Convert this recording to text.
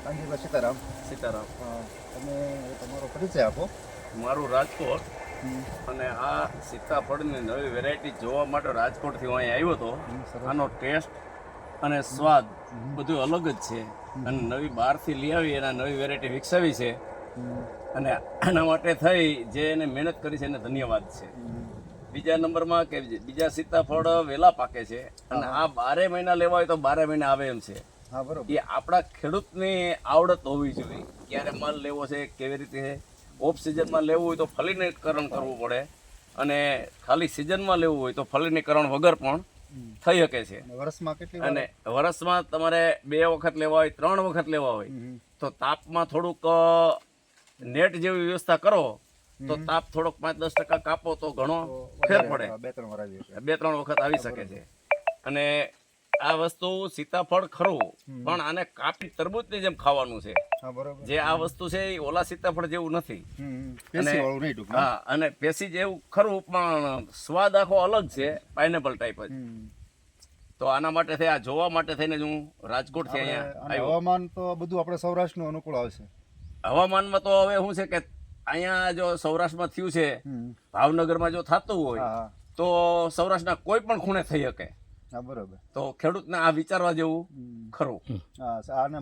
કાનજીભાઈ સીતારામ. સીતારામ. તમે તમારો પરિચય આપો. મારું રાજકોટ, અને આ સીતાફળની નવી વેરાયટી જોવા માટે રાજકોટથી હું અહીં આવ્યો હતો. આનો ટેસ્ટ અને સ્વાદ બધું અલગ જ છે, અને નવી બહારથી લઈ આવી એના નવી વેરાયટી વિકસાવી છે, અને આના માટે થઈ જે એને મહેનત કરી છે એને ધન્યવાદ છે. બીજા નંબરમાં કે બીજા સીતાફળ વહેલા પાકે છે, અને આ 12 મહિના લેવા હોય તો 12 મહિના આવે એમ છે. હા, બરોબર. એ આપણા ખેડૂતની આવડત હોવી જોઈએ. ક્યારે માલ લેવો છે, કેવી રીતે ઓફ સિઝનમાં લેવું હોય તો ફલિનીકરણ કરવું પડે, અને ખાલી સિઝનમાં લેવું હોય તો ફલિનીકરણ વગર પણ થઈ શકે છે. વર્ષમાં કેટલી અને વર્ષમાં તમારે 2 વખત લેવા હોય, 3 વખત લેવા હોય તો તાપમાં થોડુંક નેટ જેવી વ્યવસ્થા કરો તો તાપ થોડોક 5-10% કાપો તો ઘણો ફેર પડે. 2-3 વખત આવી શકે છે. અને આ વસ્તુ સીતાફળ ખરું, પણ આને કાપી તરબૂચની જેમ ખાવાનું છે. જે આ વસ્તુ છે એ ઓલા સીતાફળ જેવું નથી. હા, અને પેસી જેવું ખરું, પણ સ્વાદ આખો અલગ છે, પાઇનેપલ ટાઈપ જ. તો આના માટે થઈ, આ જોવા માટે થઈને હું રાજકોટથી અહીંયા આવ્યો. હવામાન તો બધું આપણે સૌરાષ્ટ્રનું અનુકૂળ આવશે. હવામાનમાં તો હવે શું છે કે અહીંયા જો સૌરાષ્ટ્રમાં થયું છે, ભાવનગરમાં જો થતું હોય તો સૌરાષ્ટ્રના કોઈ પણ ખૂણે થઈ શકે. હા, બરોબર. તો ખેડૂતને આ વિચારવા જેવું ખરું. હા, અને